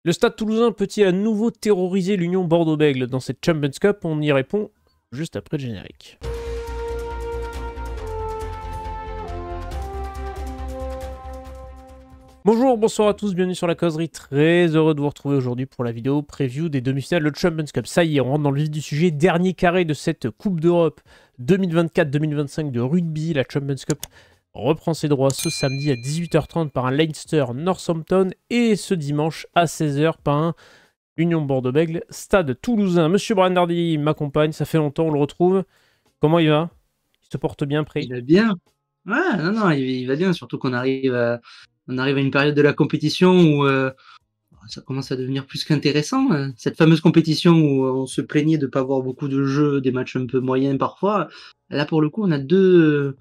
Le Stade Toulousain peut-il à nouveau terroriser l'Union Bordeaux-Bègles dans cette Champions Cup? On y répond juste après le générique. Bonjour, bonsoir à tous, bienvenue sur la causerie. Très heureux de vous retrouver aujourd'hui pour la vidéo preview des demi-finales de Champions Cup. Ça y est, on rentre dans le vif du sujet. Dernier carré de cette Coupe d'Europe 2024-2025 de rugby. La Champions Cup reprend ses droits ce samedi à 18h30 par un Leinster-Northampton et ce dimanche à 16h par un Union Bordeaux-Bègles Stade Toulousain. Monsieur Brandardi m'accompagne, ça fait longtemps, on le retrouve. Comment il va? Il se porte bien, prêt? Il va bien. Ouais, non, il va bien, surtout qu'on arrive à une période de la compétition où ça commence à devenir plus qu'intéressant. Cette fameuse compétition où on se plaignait de ne pas avoir beaucoup de jeux, des matchs un peu moyens parfois. Là, pour le coup, on a deux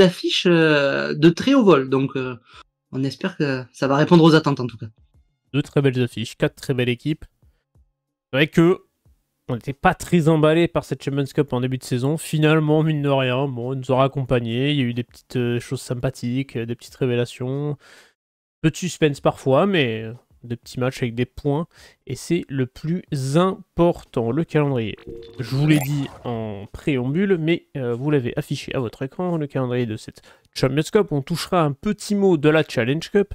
affiches de très haut vol. Donc, on espère que ça va répondre aux attentes, en tout cas. Deux très belles affiches, quatre très belles équipes. C'est vrai que on n'était pas très emballé par cette Champions Cup en début de saison. Finalement, mine de rien, bon, on nous aura accompagnés. Il y a eu des petites choses sympathiques, des petites révélations. Peu de suspense parfois, mais des petits matchs avec des points. Et c'est le plus important, le calendrier. Je vous l'ai dit en préambule, mais vous l'avez affiché à votre écran, le calendrier de cette Champions Cup. On touchera un petit mot de la Challenge Cup.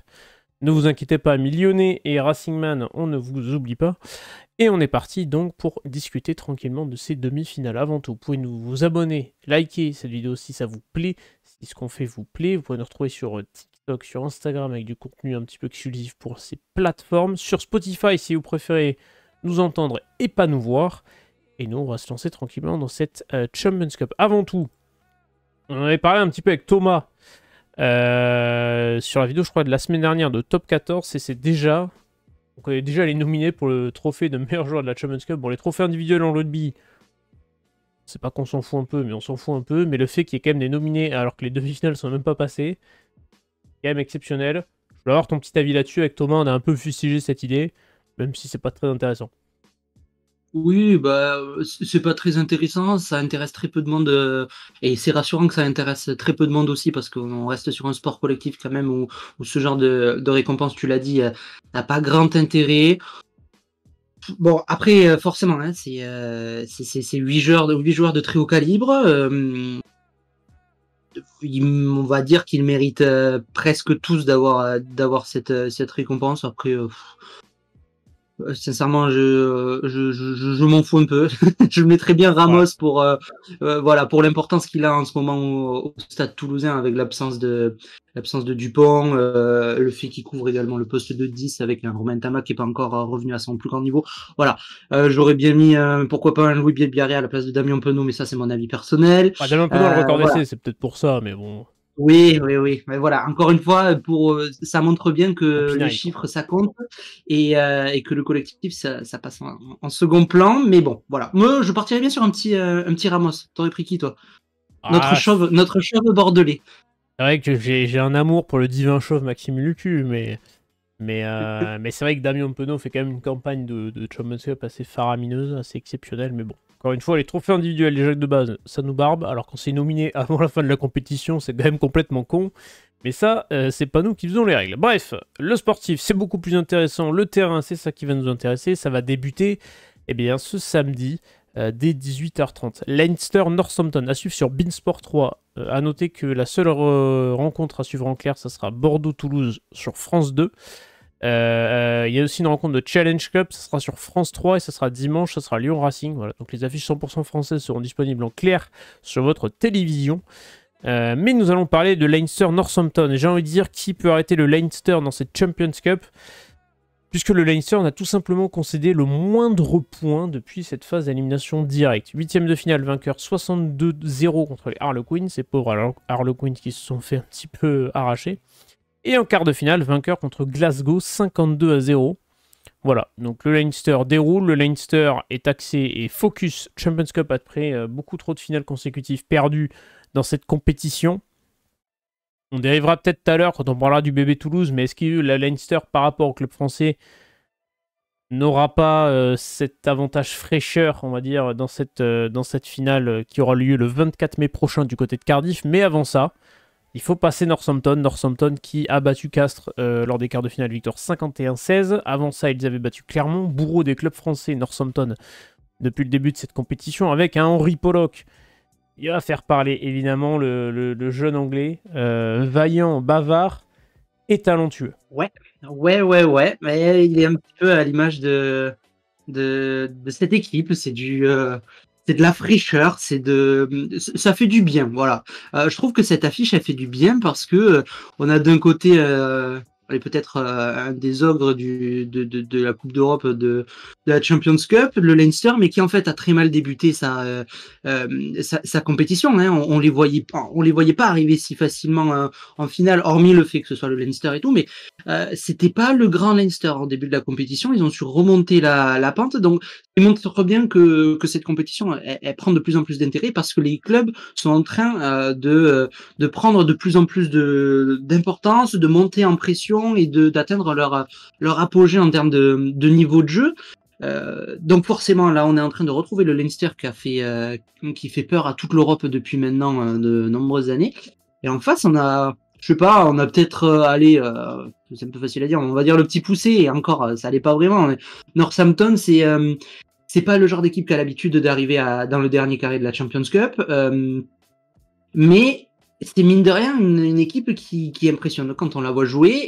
Ne vous inquiétez pas, Lyonnais et Racing Man, on ne vous oublie pas. Et on est parti donc pour discuter tranquillement de ces demi-finales. Avant tout, vous pouvez vous abonner, liker cette vidéo si ça vous plaît, si ce qu'on fait vous plaît. Vous pouvez nous retrouver sur TikTok, sur Instagram avec du contenu un petit peu exclusif pour ces plateformes. Sur Spotify si vous préférez nous entendre et pas nous voir. Et nous, on va se lancer tranquillement dans cette Champions Cup. Avant tout, on en avait parlé un petit peu avec Thomas sur la vidéo, je crois, de la semaine dernière de Top 14. Et c'est déjà... On connaît déjà les nominés pour le trophée de meilleur joueur de la Champions Cup. Bon, les trophées individuels en rugby, c'est pas qu'on s'en fout un peu, mais on s'en fout un peu. Mais le fait qu'il y ait quand même des nominés alors que les demi-finales sont même pas passées, c'est quand même exceptionnel. Je voulais avoir ton petit avis là-dessus. Avec Thomas, on a un peu fustigé cette idée, même si c'est pas très intéressant. Oui, bah, c'est pas très intéressant, ça intéresse très peu de monde, et c'est rassurant que ça intéresse très peu de monde aussi parce qu'on reste sur un sport collectif quand même où ce genre de récompense, tu l'as dit, n'a pas grand intérêt. Bon, après, forcément, hein, c'est 8 joueurs de très haut calibre. On va dire qu'ils méritent presque tous d'avoir cette récompense. Après, sincèrement, je m'en fous un peu. Je mettrais bien Ramos voilà, pour l'importance qu'il a en ce moment au Stade Toulousain avec l'absence de Dupont, le fait qu'il couvre également le poste de 10 avec un Romain Tama qui est pas encore revenu à son plus grand niveau. Voilà, j'aurais bien mis pourquoi pas un Louis Bielbiarré à la place de Damien Penaud, mais ça c'est mon avis personnel. Damien Penaud, le record Voilà. d'essai, c'est peut-être pour ça, mais bon. Oui. Mais voilà, encore une fois, ça montre bien que les chiffres, ça compte et que le collectif, ça passe en second plan. Mais bon, voilà. Moi, je partirais bien sur un petit Ramos. T'aurais pris qui, toi? Notre chauve bordelais. C'est vrai que j'ai un amour pour le divin chauve Maxime Lucu, mais c'est vrai que Damien Penaud fait quand même une campagne de Champions Cup assez faramineuse, assez exceptionnelle, mais bon. Encore une fois, les trophées individuels, les jeux de base, ça nous barbe, alors qu'on s'est nominé avant la fin de la compétition, c'est quand même complètement con. Mais ça, c'est pas nous qui faisons les règles. Bref, le sportif, c'est beaucoup plus intéressant. Le terrain, c'est ça qui va nous intéresser. Ça va débuter, eh bien, ce samedi, dès 18h30. Leinster-Northampton, à suivre sur Beansport 3. À noter que la seule rencontre à suivre en clair, ça sera Bordeaux-Toulouse sur France 2. Il y a aussi une rencontre de Challenge Cup, ça sera sur France 3 et ça sera dimanche, ça sera Lyon Racing. Voilà. Donc les affiches 100% françaises seront disponibles en clair sur votre télévision. Mais nous allons parler de Leinster-Northampton. Et j'ai envie de dire qui peut arrêter le Leinster dans cette Champions Cup, puisque le Leinster n'a tout simplement concédé le moindre point depuis cette phase d'élimination directe. 8e de finale, vainqueur 62-0 contre les Harlequins, ces pauvres Harlequins qui se sont fait un petit peu arracher. Et en quart de finale, vainqueur contre Glasgow 52-0. Voilà, donc le Leinster déroule, le Leinster est axé et focus Champions Cup après beaucoup trop de finales consécutives perdues dans cette compétition. On dérivera peut-être tout à l'heure quand on parlera du bébé Toulouse, mais est-ce que la Leinster par rapport au club français n'aura pas cet avantage fraîcheur, on va dire, dans cette finale qui aura lieu le 24 mai prochain du côté de Cardiff. Mais avant ça, Il faut passer Northampton. Northampton qui a battu Castres lors des quarts de finale, victoire 51-16. Avant ça, ils avaient battu Clermont, bourreau des clubs français, Northampton, depuis le début de cette compétition, avec un Henry Pollock. Il va faire parler évidemment le jeune anglais, vaillant, bavard et talentueux. Ouais. Mais il est un petit peu à l'image de cette équipe. C'est c'est de la fraîcheur, ça fait du bien. Voilà. Je trouve que cette affiche, elle fait du bien parce que on a d'un côté, elle est peut-être un des ogres de la Coupe d'Europe de la Champions Cup, le Leinster, mais qui en fait a très mal débuté sa compétition. Hein. On les voyait pas arriver si facilement en finale, hormis le fait que ce soit le Leinster et tout, mais c'était pas le grand Leinster au début de la compétition. Ils ont su remonter la pente, donc il montre bien que cette compétition elle prend de plus en plus d'intérêt parce que les clubs sont en train de prendre de plus en plus d'importance, de monter en pression et d'atteindre leur apogée en termes de niveau de jeu. Donc forcément là on est en train de retrouver le Leinster qui fait peur à toute l'Europe depuis maintenant de nombreuses années. Et en face on a, je sais pas, on a peut-être c'est un peu facile à dire, on va dire le petit poussé, et encore ça allait pas vraiment. Mais Northampton c'est pas le genre d'équipe qui a l'habitude d'arriver dans le dernier carré de la Champions Cup, mais c'est mine de rien une équipe qui impressionne quand on la voit jouer,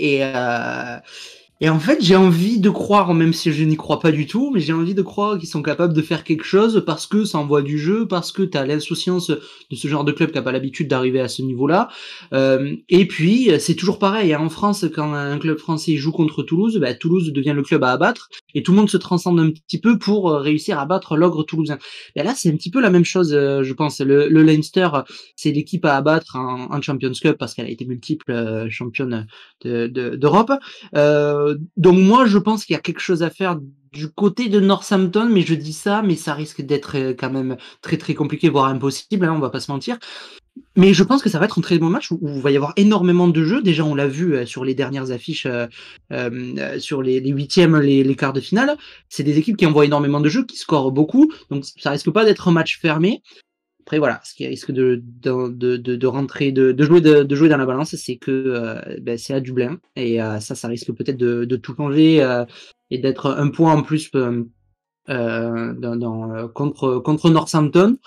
et en fait, j'ai envie de croire, même si je n'y crois pas du tout, mais j'ai envie de croire qu'ils sont capables de faire quelque chose parce que ça envoie du jeu, parce que tu as l'insouciance de ce genre de club qui n'a pas l'habitude d'arriver à ce niveau-là. Et puis, c'est toujours pareil. Hein, en France, quand un club français joue contre Toulouse, bah, Toulouse devient le club à abattre et tout le monde se transcende un petit peu pour réussir à battre l'ogre toulousain. Et là, c'est un petit peu la même chose, je pense. Le Leinster, c'est l'équipe à abattre en Champions Cup parce qu'elle a été multiple championne d'Europe. Donc moi, je pense qu'il y a quelque chose à faire du côté de Northampton, mais je dis ça, mais ça risque d'être quand même très très compliqué, voire impossible, hein, on va pas se mentir. Mais je pense que ça va être un très bon match où il va y avoir énormément de jeux. Déjà, on l'a vu sur les dernières affiches, sur les huitièmes, les quarts de finale. C'est des équipes qui envoient énormément de jeux, qui scorent beaucoup, donc ça risque pas d'être un match fermé. Après voilà, ce qui risque de rentrer, de jouer dans la balance, c'est que c'est à Dublin, et ça risque peut-être de tout changer et d'être un point en plus contre Northampton.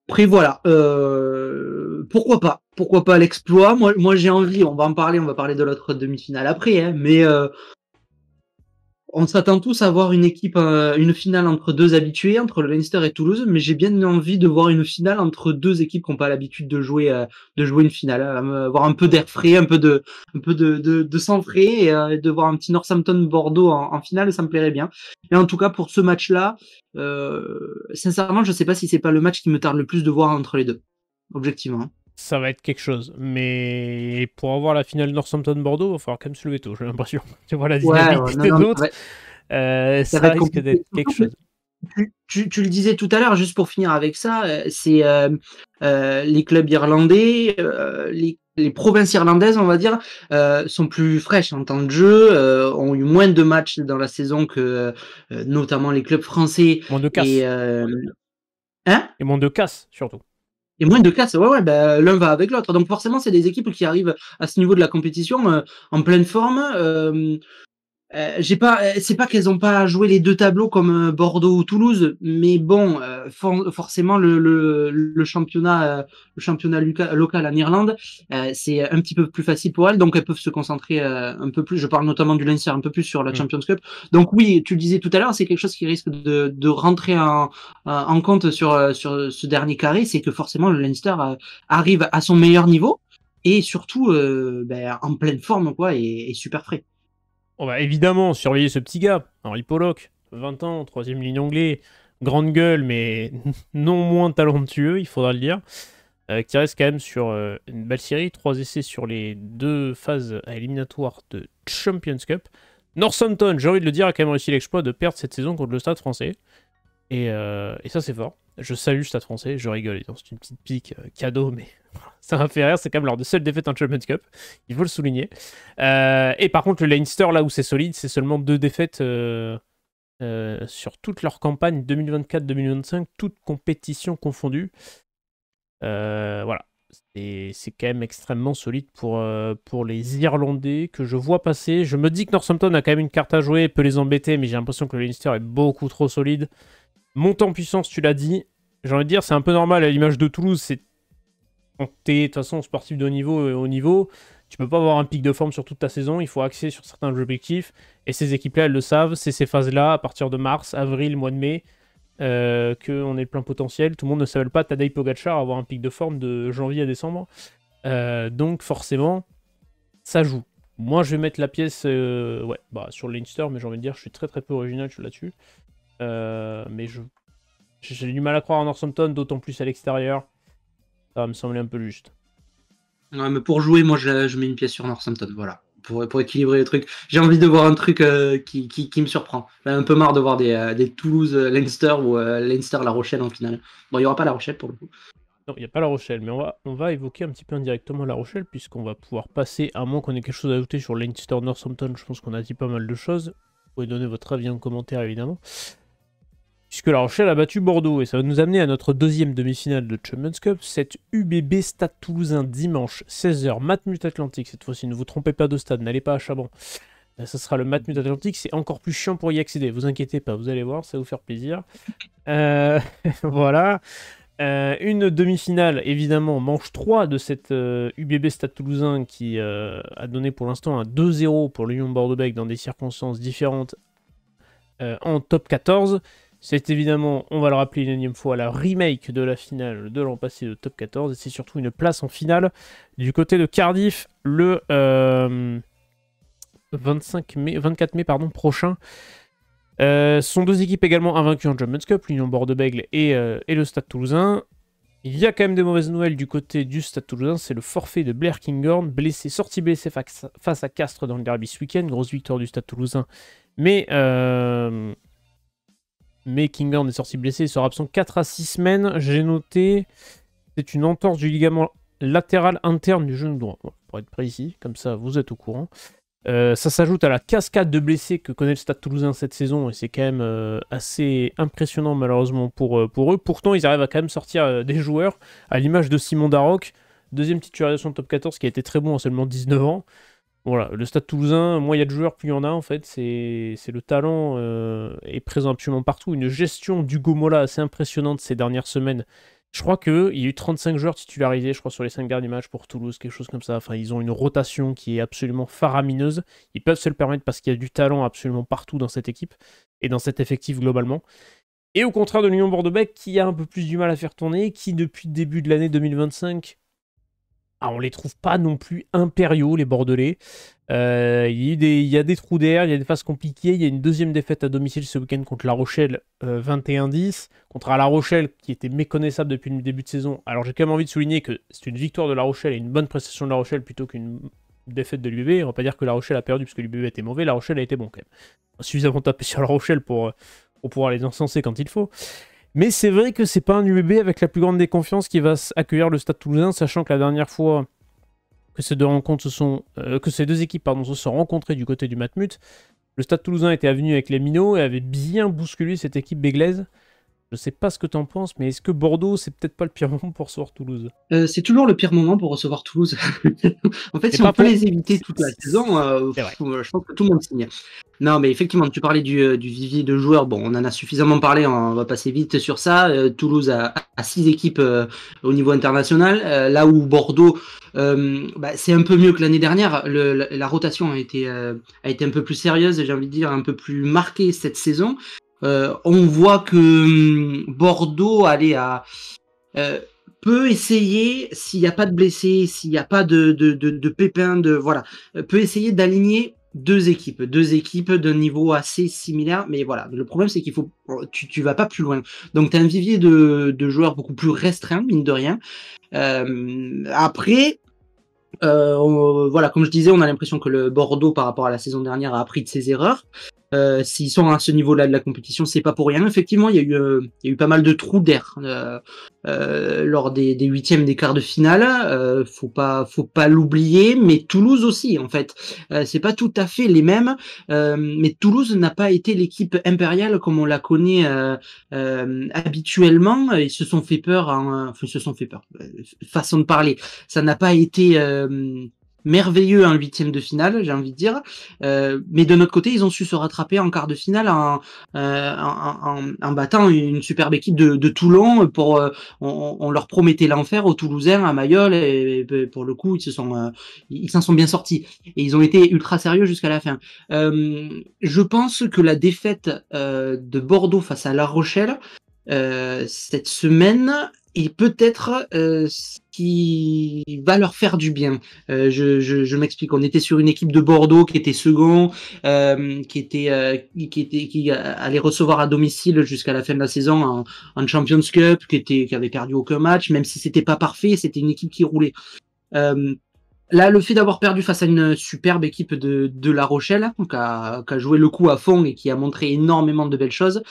Après voilà, pourquoi pas l'exploit. Moi j'ai envie, on va parler de l'autre demi-finale après, hein, mais on s'attend tous à voir une finale entre deux habitués, entre le Leinster et Toulouse, mais j'ai bien envie de voir une finale entre deux équipes qui n'ont pas l'habitude de jouer une finale, avoir un peu d'air frais, un peu de sang frais, et de voir un petit Northampton-Bordeaux en finale, ça me plairait bien. Et en tout cas, pour ce match-là, sincèrement, je sais pas si c'est pas le match qui me tarde le plus de voir entre les deux, objectivement. Ça va être quelque chose. Mais pour avoir la finale Northampton-Bordeaux, il va falloir quand même se lever tôt, j'ai l'impression. Tu vois la dynamique des autres. Ça risque d'être quelque chose. Tu le disais tout à l'heure, juste pour finir avec ça, c'est les clubs irlandais, les provinces irlandaises, on va dire, sont plus fraîches en temps de jeu, ont eu moins de matchs dans la saison que notamment les clubs français. Moins de casse. Et moins de casse, surtout. Et moins de casse, ouais, l'un va avec l'autre. Donc forcément, c'est des équipes qui arrivent à ce niveau de la compétition en pleine forme. C'est pas qu'elles ont pas joué les deux tableaux comme Bordeaux ou Toulouse, mais bon, forcément le championnat local en Irlande, c'est un petit peu plus facile pour elles, donc elles peuvent se concentrer un peu plus. Je parle notamment du Leinster, un peu plus sur la Champions Cup. Donc oui, tu le disais tout à l'heure, c'est quelque chose qui risque de rentrer en compte sur ce dernier carré, c'est que forcément le Leinster arrive à son meilleur niveau et surtout en pleine forme quoi, et super frais. On va évidemment surveiller ce petit gars, Henry Pollock, 20 ans, 3ème ligne anglais, grande gueule, mais non moins talentueux, il faudra le dire, qui reste quand même sur une belle série, 3 essais sur les 2 phases éliminatoires de Champions Cup. Northampton, j'ai envie de le dire, a quand même réussi l'exploit de perdre cette saison contre le Stade français. Et ça, c'est fort. Je salue le Stade français, je rigole, c'est une petite pique cadeau, mais ça m'a fait rire, c'est quand même leur seule défaite en Champions Cup, il faut le souligner. Et par contre, le Leinster, là où c'est solide, c'est seulement 2 défaites sur toute leur campagne 2024-2025, toutes compétitions confondues. Voilà. c'est quand même extrêmement solide pour les Irlandais que je vois passer. Je me dis que Northampton a quand même une carte à jouer, peut les embêter, mais j'ai l'impression que le Leinster est beaucoup trop solide. Monte en puissance, tu l'as dit. J'ai envie de dire, c'est un peu normal à l'image de Toulouse. C'est quand t'es de toute façon sportif de haut niveau, tu peux pas avoir un pic de forme sur toute ta saison. Il faut axer sur certains objectifs. Et ces équipes-là, elles le savent. C'est ces phases-là, à partir de mars, avril, mois de mai, qu'on est le plein potentiel. Tout le monde ne s'appelle pas Tadej Pogacar avoir un pic de forme de janvier à décembre. Donc forcément, ça joue. Moi, je vais mettre la pièce sur le Leinster, mais j'ai envie de dire, je suis très très peu original là-dessus. Mais j'ai du mal à croire en Northampton, d'autant plus à l'extérieur. Ça va me sembler un peu juste. Ouais, mais pour jouer, moi, je mets une pièce sur Northampton, voilà. Pour équilibrer les trucs. J'ai envie de voir un truc qui me surprend. J'ai un peu marre de voir des Toulouse, Leinster ou Leinster, La Rochelle en finale. Bon, il n'y aura pas La Rochelle pour le coup. Non, il n'y a pas La Rochelle, mais on va évoquer un petit peu indirectement La Rochelle, puisqu'on va pouvoir passer, à moins qu'on ait quelque chose à ajouter sur Leinster, Northampton. Je pense qu'on a dit pas mal de choses. Vous pouvez donner votre avis en commentaire, évidemment. Puisque La Rochelle a battu Bordeaux, et ça va nous amener à notre deuxième demi-finale de Champions Cup, cette UBB Stade Toulousain dimanche 16h, Matmut Atlantique cette fois-ci, ne vous trompez pas de stade, n'allez pas à Chaban. Ça sera le Matmut Atlantique, c'est encore plus chiant pour y accéder, vous inquiétez pas, vous allez voir, ça va vous faire plaisir. Voilà. Une demi-finale, évidemment, manche 3 de cette UBB Stade Toulousain qui a donné pour l'instant un 2-0 pour l'Union Bordeaux-Bègles dans des circonstances différentes en top 14. C'est évidemment, on va le rappeler une énième fois, la remake de la finale de l'an passé de top 14, et c'est surtout une place en finale du côté de Cardiff le 24 mai prochain. Sont deux équipes également invaincues en Champions Cup, l'Union Bordeaux-Bègles et le Stade Toulousain. Il y a quand même des mauvaises nouvelles du côté du Stade Toulousain, c'est le forfait de Blair Kinghorn, sorti blessé face à Castres dans le derby ce week-end, grosse victoire du Stade Toulousain, mais Kinghorn est sorti blessé, il sera absent 4 à 6 semaines. J'ai noté, c'est une entorse du ligament latéral interne du genou droit. Bon, pour être précis, comme ça vous êtes au courant. Ça s'ajoute à la cascade de blessés que connaît le Stade Toulousain cette saison, et c'est quand même assez impressionnant malheureusement pour eux. Pourtant, ils arrivent à quand même sortir des joueurs, à l'image de Simon Darroch, deuxième titularisation de top 14 qui a été très bon à seulement 19 ans. Voilà, le Stade Toulousain, moins il y a de joueurs, plus il y en a en fait. C'est le talent est présent absolument partout. Une gestion d'Hugo Mola assez impressionnante ces dernières semaines. Je crois qu'il y a eu 35 joueurs titularisés, je crois, sur les 5 derniers matchs pour Toulouse, quelque chose comme ça. Enfin, ils ont une rotation qui est absolument faramineuse. Ils peuvent se le permettre parce qu'il y a du talent absolument partout dans cette équipe et dans cet effectif globalement. Et au contraire de l'Union Bordeaux-Bègles, qui a un peu plus du mal à faire tourner, qui depuis le début de l'année 2025... on les trouve pas non plus impériaux, les Bordelais. Il y a des trous d'air, il y a des phases compliquées. Il y a une deuxième défaite à domicile ce week-end contre La Rochelle, 21-10. Contre La Rochelle, qui était méconnaissable depuis le début de saison. Alors j'ai quand même envie de souligner que c'est une victoire de La Rochelle et une bonne prestation de La Rochelle plutôt qu'une défaite de l'UBB. On va pas dire que La Rochelle a perdu parce que l'UBB était mauvais. La Rochelle a été bon quand même. Suffisamment tapé sur La Rochelle pour pouvoir les encenser quand il faut. Mais c'est vrai que c'est pas un UBB avec la plus grande des confiances qui va accueillir le Stade Toulousain, sachant que la dernière fois que ces deux équipes se sont rencontrées du côté du Matmut, le Stade Toulousain était venu avec les minots et avait bien bousculé cette équipe béglaise. Je sais pas ce que t'en penses, mais est-ce que Bordeaux, c'est peut-être pas le pire moment pour recevoir Toulouse? C'est toujours le pire moment pour recevoir Toulouse. En fait, si on peut les éviter toute la saison, je pense que tout le monde signe. Non, mais effectivement, tu parlais du vivier de joueurs. Bon, on en a suffisamment parlé, on va passer vite sur ça. Toulouse a 6 équipes au niveau international, là où Bordeaux, c'est un peu mieux que l'année dernière. La rotation a été un peu plus sérieuse, j'ai envie de dire un peu plus marquée cette saison. On voit que Bordeaux peut essayer, s'il n'y a pas de blessés, s'il n'y a pas de pépins, peut essayer d'aligner deux équipes d'un niveau assez similaire, mais voilà, le problème c'est qu'il faut, tu vas pas plus loin, donc tu as un vivier de joueurs beaucoup plus restreint, mine de rien. Après, comme je disais, on a l'impression que le Bordeaux par rapport à la saison dernière a appris de ses erreurs. S'ils sont à ce niveau-là de la compétition, c'est pas pour rien. Effectivement, il y a eu pas mal de trous d'air lors des huitièmes, des quarts de finale. Faut pas l'oublier. Mais Toulouse aussi, en fait, c'est pas tout à fait les mêmes. Mais Toulouse n'a pas été l'équipe impériale comme on la connaît habituellement. Ils se sont fait peur. Enfin, ils se sont fait peur. Façon de parler. Ça n'a pas été merveilleux en huitième de finale, j'ai envie de dire. Mais de notre côté, ils ont su se rattraper en quart de finale en battant une superbe équipe de Toulon. On leur promettait l'enfer aux Toulousains à Mayol et pour le coup, ils s'en sont bien sortis et ils ont été ultra sérieux jusqu'à la fin. Je pense que la défaite de Bordeaux face à La Rochelle cette semaine et peut-être ce qui va leur faire du bien. Je m'explique. On était sur une équipe de Bordeaux qui était second, qui allait recevoir à domicile jusqu'à la fin de la saison en Champions Cup, qui avait perdu aucun match, même si c'était pas parfait, c'était une équipe qui roulait. Là, le fait d'avoir perdu face à une superbe équipe de La Rochelle, qui a joué le coup à fond et qui a montré énormément de belles choses,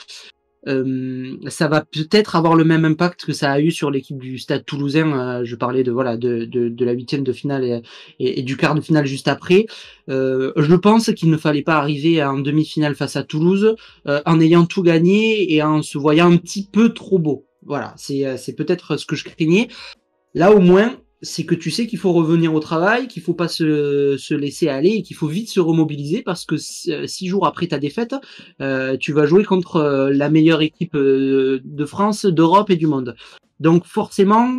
ça va peut-être avoir le même impact que ça a eu sur l'équipe du Stade Toulousain. Je parlais de la huitième de finale et du quart de finale juste après. Je pense qu'il ne fallait pas arriver en demi-finale face à Toulouse en ayant tout gagné et en se voyant un petit peu trop beau. Voilà, c'est peut-être ce que je craignais. Là, au moins, c'est que tu sais qu'il faut revenir au travail, qu'il faut pas se laisser aller et qu'il faut vite se remobiliser parce que 6 jours après ta défaite, tu vas jouer contre la meilleure équipe de France, d'Europe et du monde. Donc forcément,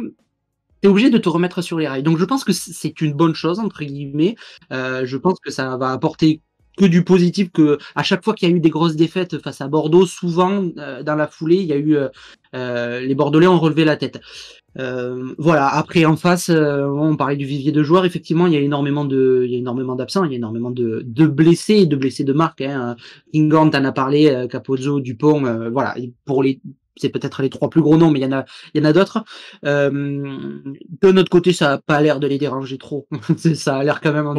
t'es obligé de te remettre sur les rails. Donc je pense que c'est une bonne chose, entre guillemets. Je pense que ça va apporter que du positif, que à chaque fois qu'il y a eu des grosses défaites face à Bordeaux, souvent dans la foulée, il y a eu les Bordelais ont relevé la tête. Voilà. Après, en face, on parlait du vivier de joueurs. Effectivement, il y a énormément d'absents, il y a énormément de blessés de marque. Hein. Ingant en a parlé, Capozzo, Dupont. Voilà. C'est peut-être les 3 plus gros noms, mais il y en a d'autres. De notre côté, ça a pas l'air de les déranger trop. Ça a l'air quand même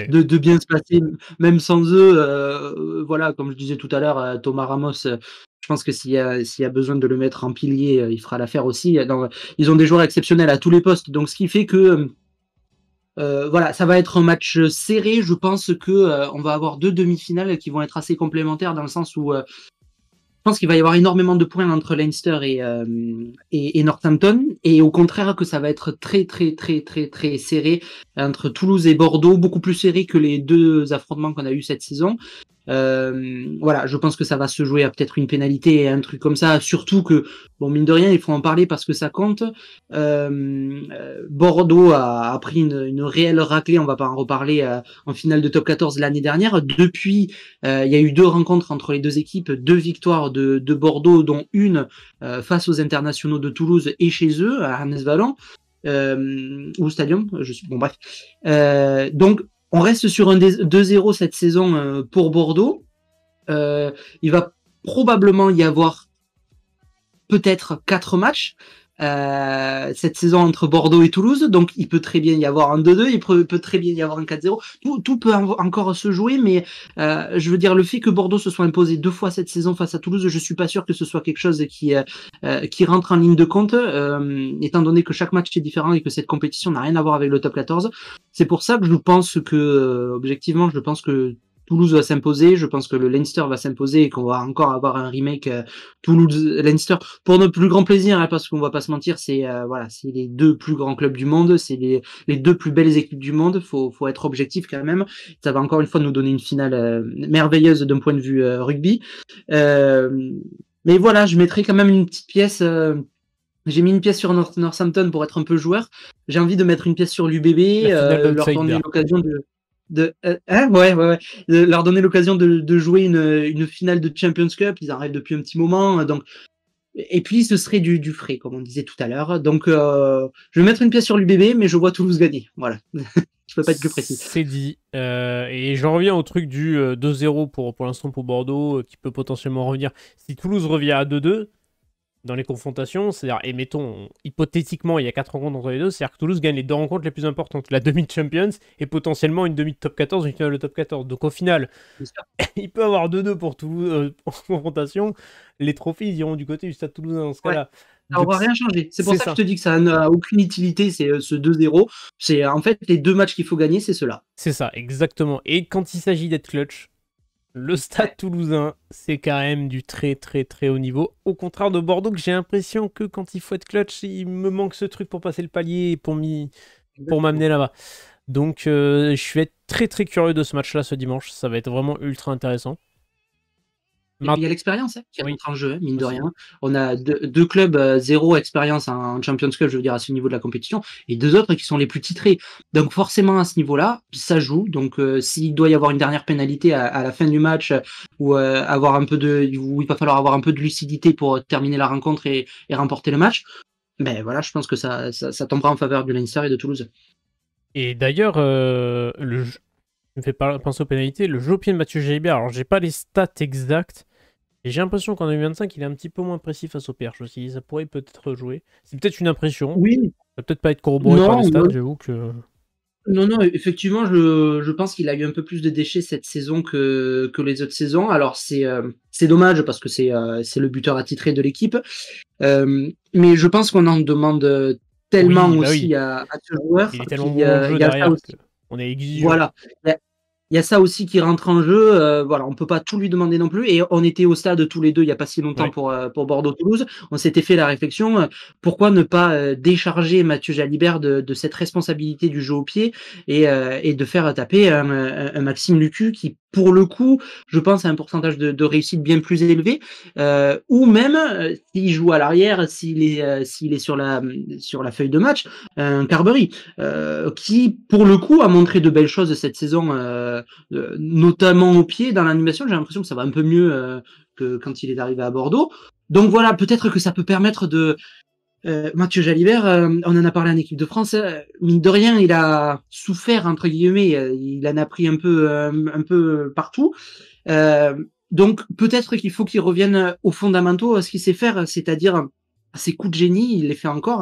de bien se passer, même sans eux. Voilà, comme je disais tout à l'heure, Thomas Ramos. Je pense que s'il y a besoin de le mettre en pilier, il fera l'affaire aussi. Ils ont des joueurs exceptionnels à tous les postes, donc ce qui fait que voilà, ça va être un match serré. Je pense que on va avoir 2 demi-finales qui vont être assez complémentaires dans le sens où je pense qu'il va y avoir énormément de points entre Leinster et Northampton, et au contraire que ça va être très très très très très serré entre Toulouse et Bordeaux, beaucoup plus serré que les 2 affrontements qu'on a eu cette saison. Voilà, je pense que ça va se jouer à peut-être une pénalité et un truc comme ça, surtout que, bon, mine de rien, il faut en parler parce que ça compte. Bordeaux a pris une réelle raclée, on va pas en reparler, en finale de top 14 l'année dernière. Depuis, il y a eu 2 rencontres entre les 2 équipes, 2 victoires de Bordeaux, dont une face aux internationaux de Toulouse et chez eux, à Arnes-Vallon, ou au Stadium, bon bref. Donc, on reste sur un 2-0 cette saison pour Bordeaux. Il va probablement y avoir peut-être 4 matchs cette saison entre Bordeaux et Toulouse. Donc il peut très bien y avoir un 2-2, il peut très bien y avoir un 4-0. Tout peut encore se jouer, mais je veux dire, le fait que Bordeaux se soit imposé 2 fois cette saison face à Toulouse, je suis pas sûr que ce soit quelque chose qui rentre en ligne de compte, étant donné que chaque match est différent et que cette compétition n'a rien à voir avec le top 14. C'est pour ça que je pense que, objectivement, je pense que Toulouse va s'imposer, je pense que le Leinster va s'imposer et qu'on va encore avoir un remake Toulouse-Leinster pour notre plus grand plaisir, hein, parce qu'on va pas se mentir, c'est voilà, c'est les 2 plus grands clubs du monde, c'est les 2 plus belles équipes du monde, faut être objectif quand même. Ça va encore une fois nous donner une finale merveilleuse d'un point de vue rugby. Mais voilà, je mettrai quand même une petite pièce. J'ai mis une pièce sur Northampton pour être un peu joueur. J'ai envie de mettre une pièce sur l'UBB, leur donner l'occasion leur donner l'occasion de jouer une finale de Champions Cup. Ils en rêvent depuis un petit moment, donc. Et puis ce serait du frais, comme on disait tout à l'heure. Donc je vais mettre une pièce sur l'UBB, mais je vois Toulouse gagner. Voilà. Je peux pas être plus précis. C'est dit. Et j'en reviens au truc du 2-0 pour l'instant pour Bordeaux, qui peut potentiellement revenir. Si Toulouse revient à 2-2, dans les confrontations. C'est-à-dire, et mettons, hypothétiquement, il y a 4 rencontres entre les deux, c'est-à-dire que Toulouse gagne les 2 rencontres les plus importantes, la demi de Champions et potentiellement une demi de top 14, une finale de top 14. Donc au final, il peut avoir 2-2 pour Toulouse en confrontation. Les trophées, ils iront du côté du Stade Toulousain dans ce cas-là. Ça n'aura rien changé. C'est pour ça que je te dis que ça n'a aucune utilité, c'est ce 2-0. C'est en fait les 2 matchs qu'il faut gagner, c'est ceux-là. C'est ça, exactement. Et quand il s'agit d'être clutch, le Stade Toulousain, c'est quand même du très très très haut niveau. Au contraire de Bordeaux, que j'ai l'impression que quand il faut être clutch, il me manque ce truc pour passer le palier et pour m'amener là-bas. Donc je vais être très très curieux de ce match-là ce dimanche. Ça va être vraiment ultra intéressant. Et puis il y a l'expérience qui rentre en jeu, mine de Aussi. rien. On a 2 clubs, 0 expérience en Champions Cup, je veux dire, à ce niveau de la compétition, et 2 autres qui sont les plus titrés. Donc forcément, à ce niveau-là, ça joue. Donc s'il doit y avoir une dernière pénalité à la fin du match, où il va falloir avoir un peu de lucidité pour terminer la rencontre et remporter le match, ben voilà, je pense que ça tombera en faveur du Leinster et de Toulouse. Et d'ailleurs, je me fais penser aux pénalités, le jeu au pied de Mathieu Jalibert, alors j'ai pas les stats exactes, et j'ai l'impression qu'en 2025, il est un petit peu moins précis face au Perche aussi. Ça pourrait peut-être jouer. C'est peut-être une impression. Oui. Ça va peut-être pas être corroboré par les stats, j'avoue que... Non, effectivement, je pense qu'il a eu un peu plus de déchets cette saison que les autres saisons. Alors c'est dommage parce que c'est le buteur attitré de l'équipe. Mais je pense qu'on en demande tellement aussi à ce joueur. Il est tellement bon en jeu derrière qu'on est exigeant. Voilà. Il y a ça aussi qui rentre en jeu. Voilà, on peut pas tout lui demander non plus. Et on était au stade tous les deux il y a pas si longtemps pour Bordeaux-Toulouse. On s'était fait la réflexion, pourquoi ne pas décharger Mathieu Jalibert de cette responsabilité du jeu au pied et de faire taper un Maxime Lucu qui, pour le coup, je pense, a un pourcentage de réussite bien plus élevé. Ou même, s'il joue à l'arrière, s'il est sur la feuille de match, un Carbery, qui, pour le coup, a montré de belles choses cette saison, notamment au pied. Dans l'animation, j'ai l'impression que ça va un peu mieux que quand il est arrivé à Bordeaux. Donc voilà, peut-être que ça peut permettre de... Mathieu Jalibert, on en a parlé en équipe de France, mine de rien, il a souffert, entre guillemets, il en a pris un peu partout. Donc peut-être qu'il faut qu'il revienne aux fondamentaux, à ce qu'il sait faire, c'est-à-dire ses coups de génie, il les fait encore,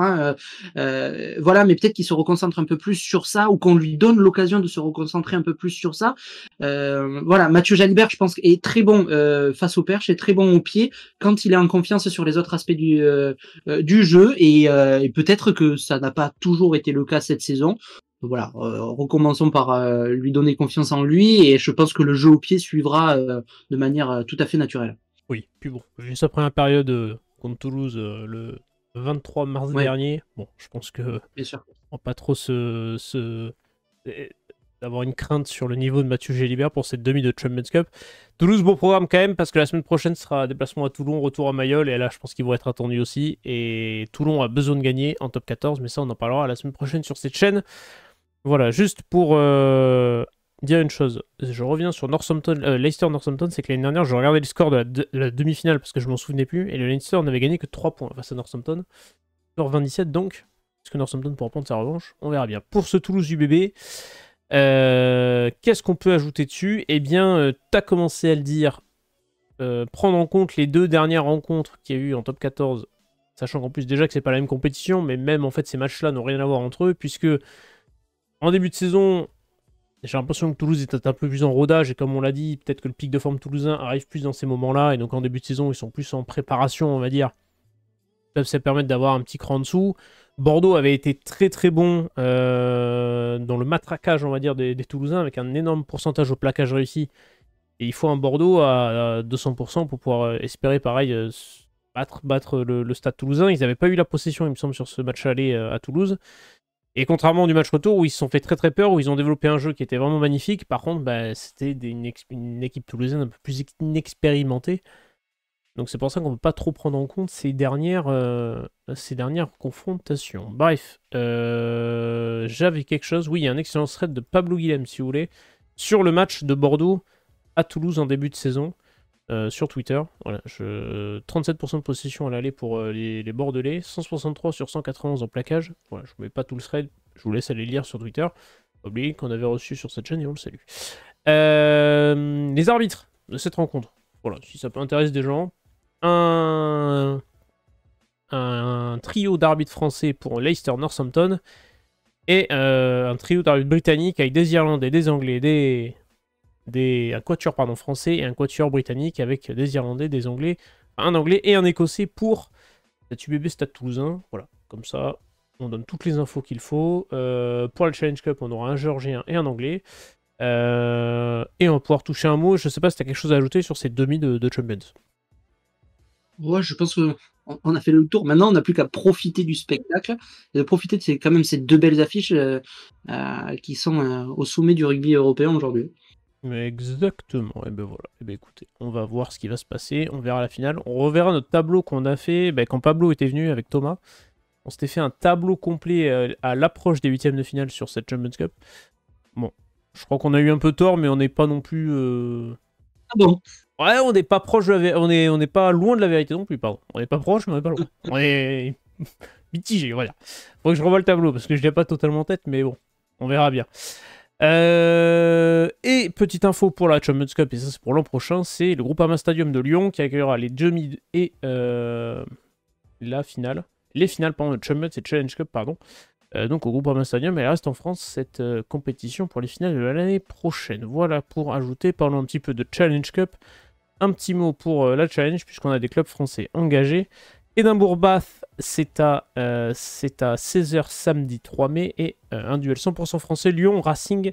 voilà, mais peut-être qu'il se reconcentre un peu plus sur ça, ou qu'on lui donne l'occasion de se reconcentrer un peu plus sur ça. Voilà, Mathieu Jalibert, je pense, est très bon face au perche, est très bon au pied, quand il est en confiance sur les autres aspects du jeu, et peut-être que ça n'a pas toujours été le cas cette saison. Voilà, recommençons par lui donner confiance en lui, et je pense que le jeu au pied suivra de manière tout à fait naturelle. Oui, puis bon, juste après la période contre Toulouse le 23 mars dernier, bon, je pense que bien sûr, on va pas trop d'avoir une crainte sur le niveau de Mathieu Jalibert pour cette demi de Champions Cup. Toulouse, bon programme quand même, parce que la semaine prochaine sera déplacement à Toulon, retour à Mayol, et là je pense qu'ils vont être attendus aussi, et Toulon a besoin de gagner en top 14, mais ça on en parlera la semaine prochaine sur cette chaîne. Voilà, juste pour dire une chose, je reviens sur Leicester-Northampton, c'est que l'année dernière, je regardais le score de la demi-finale parce que je m'en souvenais plus, et le Leicester n'avait gagné que 3 points face à Northampton. Sur 27 donc, est-ce que Northampton pourra prendre sa revanche? On verra bien. Pour ce Toulouse UBB, qu'est-ce qu'on peut ajouter dessus? Eh bien, tu as commencé à le dire, prendre en compte les 2 dernières rencontres qu'il y a eu en top 14, sachant qu'en plus déjà que c'est pas la même compétition, mais même en fait ces matchs-là n'ont rien à voir entre eux, puisque en début de saison, j'ai l'impression que Toulouse était un peu plus en rodage, et comme on l'a dit, peut-être que le pic de forme toulousain arrive plus dans ces moments-là, et donc en début de saison, ils sont plus en préparation, on va dire. Ils peuvent se permettre d'avoir un petit cran en dessous. Bordeaux avait été très très bon dans le matraquage, on va dire, des Toulousains, avec un énorme pourcentage au plaquage réussi. Et il faut un Bordeaux à 200% pour pouvoir espérer, pareil, battre le Stade Toulousain. Ils n'avaient pas eu la possession, il me semble, sur ce match aller à Toulouse. Et contrairement du match retour où ils se sont fait très très peur, où ils ont développé un jeu qui était vraiment magnifique, par contre, c'était une équipe toulousaine un peu plus inexpérimentée. Donc c'est pour ça qu'on ne peut pas trop prendre en compte ces dernières confrontations. Bref, j'avais quelque chose. Oui, il y a un excellent thread de Pablo Guilhem, si vous voulez, sur le match de Bordeaux à Toulouse en début de saison. Sur Twitter, voilà, 37% de possession à l'aller pour les Bordelais, 163 sur 191 en plaquage. Voilà, je ne mets pas tout le thread, je vous laisse aller lire sur Twitter. Oubliez qu'on avait reçu sur cette chaîne et on le salue. Les arbitres de cette rencontre, voilà, si ça peut intéresser des gens. Un un trio d'arbitres français pour Leicester Northampton, et un trio d'arbitres britanniques avec des Irlandais, des Anglais, un quatuor français et un quatuor britannique avec des Irlandais, des Anglais, un Anglais et un Écossais pour cette UBB Stade Toulousain. Voilà, comme ça, on donne toutes les infos qu'il faut. Pour la Challenge Cup, on aura un Géorgien et un Anglais. Et on va pouvoir toucher un mot. Je sais pas si tu as quelque chose à ajouter sur ces demi de Champions. Ouais, je pense qu'on a fait le tour. Maintenant, on n'a plus qu'à profiter du spectacle et de profiter de quand même ces deux belles affiches qui sont au sommet du rugby européen aujourd'hui. Exactement, et ben voilà. Et ben écoutez, on va voir ce qui va se passer, on verra la finale. On reverra notre tableau qu'on a fait quand Pablo était venu avec Thomas. On s'était fait un tableau complet à l'approche des huitièmes de finale sur cette Champions Cup. Bon, je crois qu'on a eu un peu tort, mais on n'est pas non plus... Ah bon? Ouais, on n'est pas proche de on n'est pas loin de la vérité non plus, pardon. On n'est pas proche, mais on n'est pas loin. On est mitigé, on va dire. Faut que je revoie le tableau, parce que je l'ai pas totalement en tête, mais bon, on verra bien. Et petite info pour la Champions Cup, et ça c'est pour l'an prochain, c'est le Groupama Stadium de Lyon qui accueillera les demi et la finale. Les finales, pardon, de Champions et Challenge Cup, pardon. Donc au Groupama Stadium, elle reste en France cette compétition pour les finales de l'année prochaine. Voilà pour ajouter, parlons un petit peu de Challenge Cup. Un petit mot pour la Challenge, puisqu'on a des clubs français engagés. Édimbourg-Bath, c'est à 16h samedi 3 mai, et un duel 100% français, Lyon-Racing,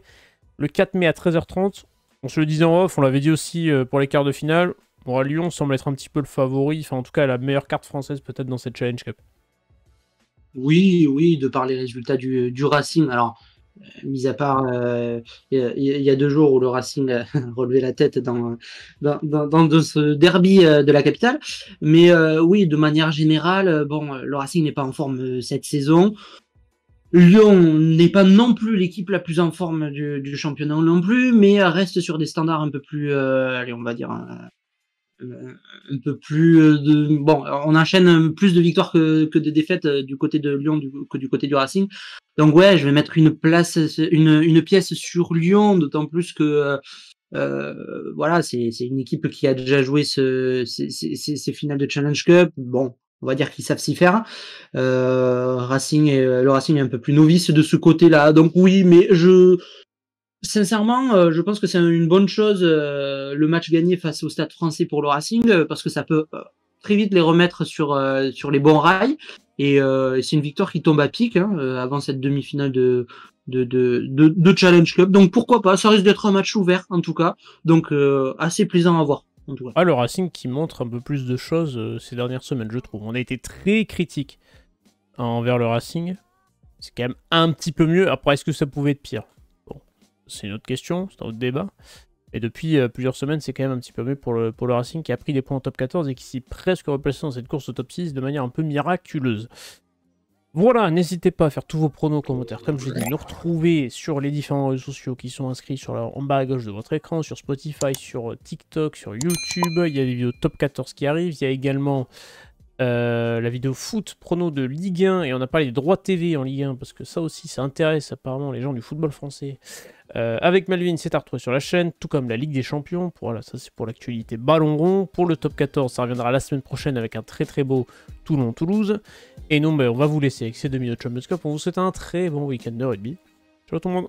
le 4 mai à 13h30. On se le disait en off, on l'avait dit aussi pour les quarts de finale. Bon, Lyon semble être un petit peu le favori, enfin en tout cas la meilleure carte française peut-être dans cette Challenge Cup. Oui, de par les résultats du Racing. Alors, mis à part, il y a 2 jours où le Racing a relevé la tête dans ce derby de la capitale. Mais oui, de manière générale, bon, le Racing n'est pas en forme cette saison. Lyon n'est pas non plus l'équipe la plus en forme du championnat non plus, mais reste sur des standards un peu plus, allez, on va dire, un peu plus bon, on enchaîne plus de victoires que de défaites du côté de Lyon que du côté du Racing. Donc ouais, je vais mettre une pièce sur Lyon, d'autant plus que voilà, c'est une équipe qui a déjà joué ces finales de Challenge Cup. Bon, on va dire qu'ils savent s'y faire. Le Racing est un peu plus novice de ce côté-là. Donc oui, mais sincèrement, je pense que c'est une bonne chose le match gagné face au Stade Français pour le Racing, parce que ça peut très vite les remettre sur les bons rails. Et c'est une victoire qui tombe à pic avant cette demi-finale de Challenge Cup. Donc pourquoi pas, ça risque d'être un match ouvert en tout cas. Donc assez plaisant à voir. En tout cas. Ah, le Racing qui montre un peu plus de choses ces dernières semaines, je trouve. On a été très critique envers le Racing. C'est quand même un petit peu mieux. Après, est-ce que ça pouvait être pire? C'est une autre question, c'est un autre débat. Et depuis plusieurs semaines, c'est quand même un petit peu mieux pour le Racing qui a pris des points en top 14 et qui s'est presque replacé dans cette course au top 6 de manière un peu miraculeuse. Voilà, n'hésitez pas à faire tous vos pronos, commentaires, comme je l'ai dit, nous retrouver sur les différents réseaux sociaux qui sont inscrits en bas à gauche de votre écran, sur Spotify, sur TikTok, sur YouTube. Il y a des vidéos top 14 qui arrivent, il y a également la vidéo foot prono de Ligue 1, et on a parlé des droits TV en Ligue 1 parce que ça aussi ça intéresse apparemment les gens du football français. Avec Melvin, c'est à retrouver sur la chaîne, tout comme la Ligue des Champions. Voilà, ça c'est pour l'actualité ballon rond. Pour le top 14, ça reviendra la semaine prochaine avec un très très beau Toulon-Toulouse. Et nous, on va vous laisser avec ces demi de Champions Cup. On vous souhaite un très bon week-end de rugby. Ciao tout le monde.